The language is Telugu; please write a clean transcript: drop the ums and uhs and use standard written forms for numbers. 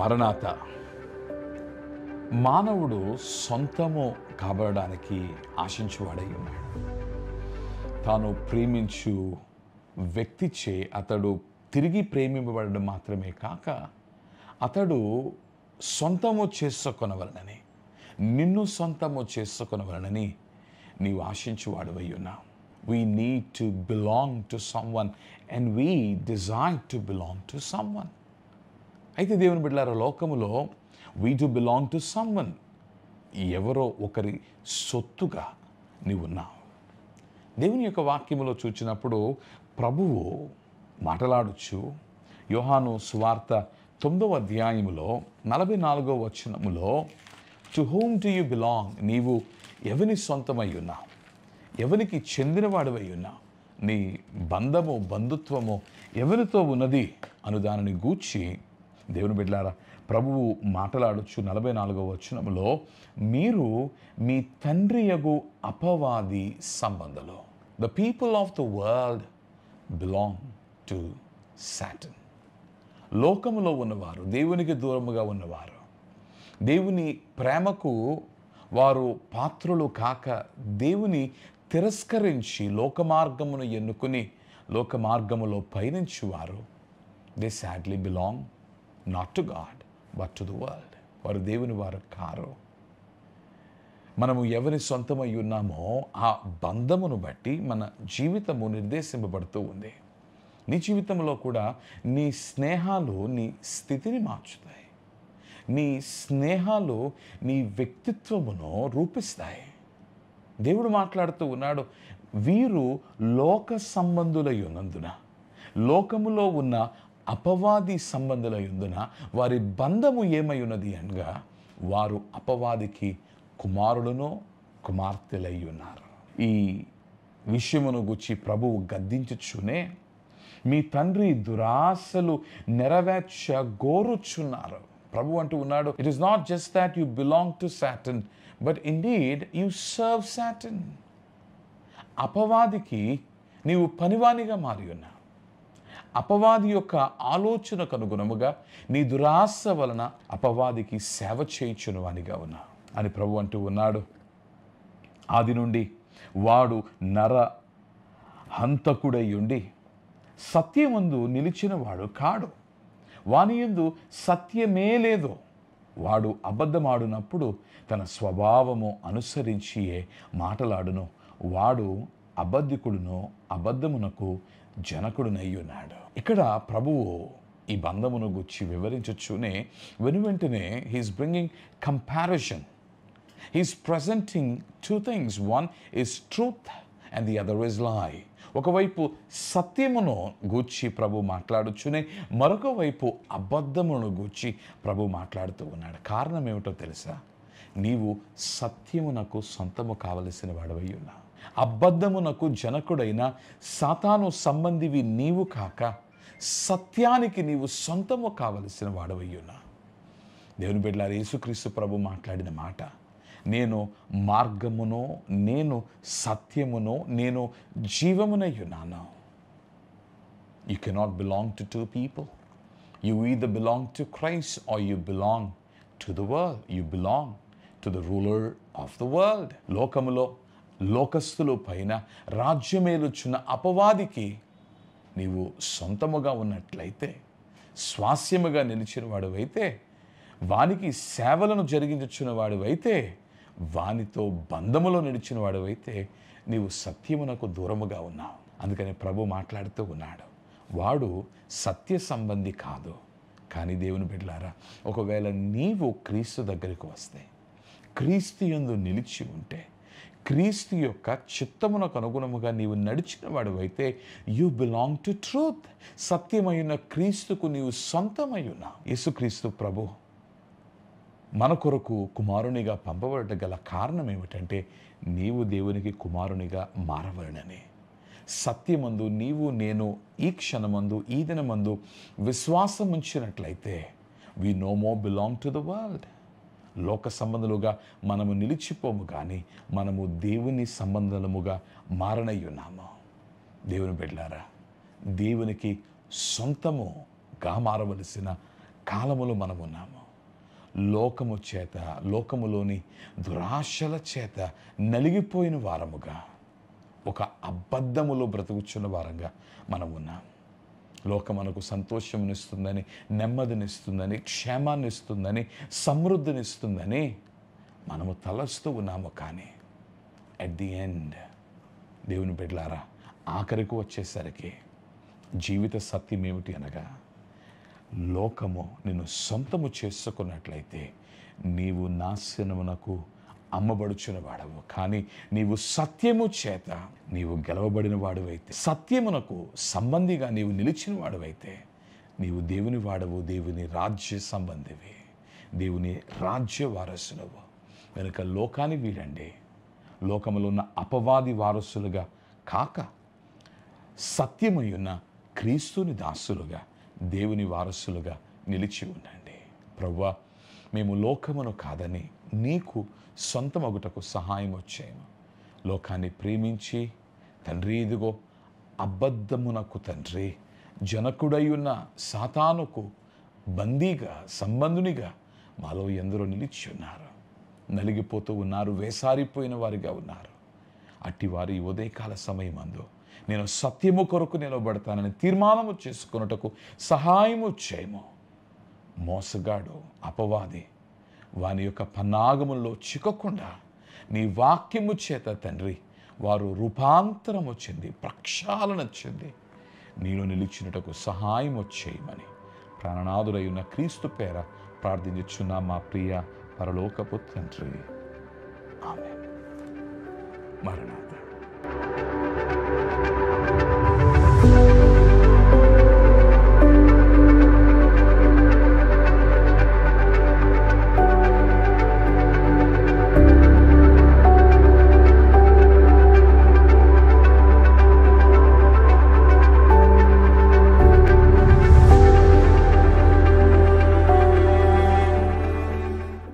మరణాత మానవుడు సొంతము కాబడడానికి ఆశించువాడై ఉన్నాడు. తాను ప్రేమించు వ్యక్తిచే అతడు తిరిగి ప్రేమింపబడడం మాత్రమే కాక అతడు సొంతము చేసుకొనవలనని, నిన్ను సొంతము చేసుకొనవలనని నీవు ఆశించువాడవై ఉన్నావు. We need to belong to someone and we desire to belong to someone. అయితే దేవుని బిడ్డలారా, లోకములో we do belong to someone. ఎవరో ఒకరి సొత్తుగా నీవు ఉన్నావు. దేవుని యొక్క వాక్యములో చూచినప్పుడు ప్రభువు మాట్లాడుచు యోహాను సువార్త 9వ అధ్యాయములో 44వ వచనములో to whom do you belong, నీవు ఎవని సొంతమై ఉన్నావు, ఎవనికి చెందినవాడివై ఉన్నావు, నీ బంధము బంధుత్వము ఎవరితో ఉన్నది అను దానిని గూర్చి దేవుని బిడ్డలారా ప్రభువు మాట్లాడుచు 44వ వచనములో మీరు మీ తండ్రియగు అపవాది సంబంధులు. The people of the world belong to Satan. లోకములో ఉన్నవారు, దేవునికి దూరముగా ఉన్నవారు, దేవుని ప్రేమకు వారు పాత్రులు కాక దేవుని తిరస్కరించి లోకమార్గమును ఎన్నుకుని లోకమార్గములో పయనించువారు, they sadly belong not to God but to the world. వారు దేవుని వారు కారు. మనము ఎవరి సొంతమై ఉన్నామో ఆ బంధమును బట్టి మన జీవితము నిర్దేశింపబడుతూ ఉంది. నీ జీవితంలో కూడా నీ స్నేహాలు నీ స్థితిని మార్చుతాయి. నీ స్నేహాలు నీ వ్యక్తిత్వమును రూపిస్తాయి. దేవుడు మాట్లాడుతూ ఉన్నాడు, వీరు లోక సంబంధులై ఉన్నందున, లోకములో ఉన్న అపవాది సంబంధులై ఉన్నందున వారి బంధము ఏమై ఉన్నది అనగా వారు అపవాదికి కుమారులను కుమార్తెలై ఉన్నారు. ఈ విషయమును గురించి ప్రభువు గద్దించుచునే మీ తండ్రి దురాశలు నెరవేర్చగోరుచున్నారు. ప్రభు అంటూ ఉన్నాడు, it is not just that you belong to Satan but indeed you serve Satan. అపవాదికి నీవు పనివానిగా మారి ఉన్నావు. అపవాది యొక్క ఆలోచనకు అనుగుణముగా నీ దురాశ వలన అపవాదికి సేవ చేయించును వానిగా ఉన్నావు అని ప్రభు అంటూ ఉన్నాడు. ఆది నుండి వాడు నర హంతకుడై ఉండి సత్యమందు నిలిచినవాడు కాడు, వాని యందు సత్యమే లేదు. వాడు అబద్ధమాడునప్పుడు తన స్వభావము అనుసరించియే మాటలాడును. వాడు అబద్ధికుడును, అబద్ధమునకు జనకుడునై ఉన్నాడు. ఇక్కడ ప్రభువు ఈ బంధమును గురించి వివరించుచునే వెనువెంటనే he's bringing comparison. He's presenting two things. One is truth and the other is లై. ఒకవైపు సత్యమును గూర్చి ప్రభు మాట్లాడుచునే, మరొక వైపు అబద్ధమును గూర్చి ప్రభు మాట్లాడుతూ ఉన్నాడు. కారణం ఏమిటో తెలుసా? నీవు సత్యమునకు సొంతము కావలసిన వాడవై ఉన్నావు. అబద్ధమునకు జనకుడైన సాతాను సంబంధివి నీవు కాక సత్యానికి నీవు సొంతము కావలసిన వాడవై ఉన్నావు. దేవుని బిడ్డలారా, యేసుక్రీస్తు ప్రభు మాట్లాడిన మాట, నేను మార్గమును, నేను సత్యమును, నేను జీవమునై ఉన్నాను. You cannot belong to two people. You either belong to Christ or you belong to the world. You belong to the ruler of the world. లోకములో లోకస్తుల పైన రాజ్యమేలుచున్న అపవాదికి నీవు సొంతముగా ఉన్నట్లయితే, స్వాస్యముగా నిలిచిన వాడివైతే, వానికి సేవలను జరిగించుచున్న వాడివైతే, వానితో బంధములో నిలిచిన వాడివైతే నీవు సత్యమునకు దూరముగా ఉన్నావు. అందుకని ప్రభు మాట్లాడుతూ ఉన్నాడు, వాడు సత్య సంబంధి కాదు. కానీ దేవుని బిడ్డలారా, ఒకవేళ నీవు క్రీస్తు దగ్గరికి వస్తే, క్రీస్తు యందు నిలిచి ఉంటే, క్రీస్తు యొక్క చిత్తమునకు అనుగుణముగా నీవు నడిచిన వాడివైతే, యూ బిలాంగ్ టు ట్రూత్. సత్యమైన క్రీస్తుకు నీవు సొంతమై ఉన్నావు. యేసుక్రీస్తు ప్రభు మన కొరకు కుమారునిగా పంపబడట గల కారణం ఏమిటంటే, నీవు దేవునికి కుమారునిగా మారవలనని. సత్యమందు నీవు నేను ఈ క్షణమందు, ఈ దినమందు విశ్వాసం ఉంచినట్లయితే, we know more belong to the world. లోక సంబంధులుగా మనము నిలిచిపోము, కానీ మనము దేవుని సంబంధముగా మారనై ఉన్నాము. దేవుని బిడ్డలారా, దేవునికి సొంతముగా మారవలసిన కాలములో మనం ఉన్నాము. లోకము చేత, లోకములోని దురాశల చేత నలిగిపోయిన వారముగా, ఒక అబద్ధములో బ్రతుకుచున్న వారంగా మనం ఉన్నాం. లోకం మనకు సంతోషమునిస్తుందని, నెమ్మదినిస్తుందని, క్షేమాన్ని ఇస్తుందని, సమృద్ధినిస్తుందని మనము తలస్తూ ఉన్నాము. కానీ అట్ ది ఎండ్ దేవుని బిడ్డలారా, ఆఖరికి వచ్చేసరికి జీవిత సత్యం ఏమిటి అనగా, లోకము నిన్ను సొంతము చేసుకున్నట్లయితే నీవు నాశనమునకు అమ్మబడుచున్న వాడవు. కానీ నీవు సత్యము చేత నీవు గెలవబడిన వాడువైతే, సత్యమునకు సంబంధిగా నీవు నిలిచిన వాడువైతే నీవు దేవుని వాడవు, దేవుని రాజ్య సంబంధివి, దేవుని రాజ్య వారసులవు. కనుక లోకాన్ని వీడండి, లోకములో ఉన్న అపవాది వారసులుగా కాక సత్యమై ఉన్న క్రీస్తుని దాసులుగా, దేవుని వారసులుగా నిలిచి ఉండండి. ప్రభువా, మేము లోకమును కాదని నీకు సొంతమగుటకు సహాయం వచ్చేము. లోకాన్ని ప్రేమించి తండ్రి, ఇదిగో అబద్ధమునకు తండ్రి జనకుడై ఉన్న సాతానుకు బందీగా, సంబంధునిగా మాలో ఎందరో నిలిచి ఉన్నారు. నలిగిపోతూ ఉన్నారు, వేసారిపోయిన వారిగా ఉన్నారు. అట్టివారి ఉదయకాల సమయమందు నేను సత్యము కొరకు నిలబడతానని తీర్మానము చేసుకున్నటకు సహాయము చేయము. మోసగాడు, అపవాది వాని యొక్క పన్నాగముల్లో చిక్కకుండా నీ వాక్యము చేత తండ్రి వారు రూపాంతరము చెంది, ప్రక్షాళన చెంది నీలో నిలిచినటకు సహాయము చేయమని ప్రాణనాథుడై ఉన్న క్రీస్తు పేర ప్రార్థించుచున్నా మా ప్రియ పరలోకపు తండ్రి. ఆమేన్. మరణాత.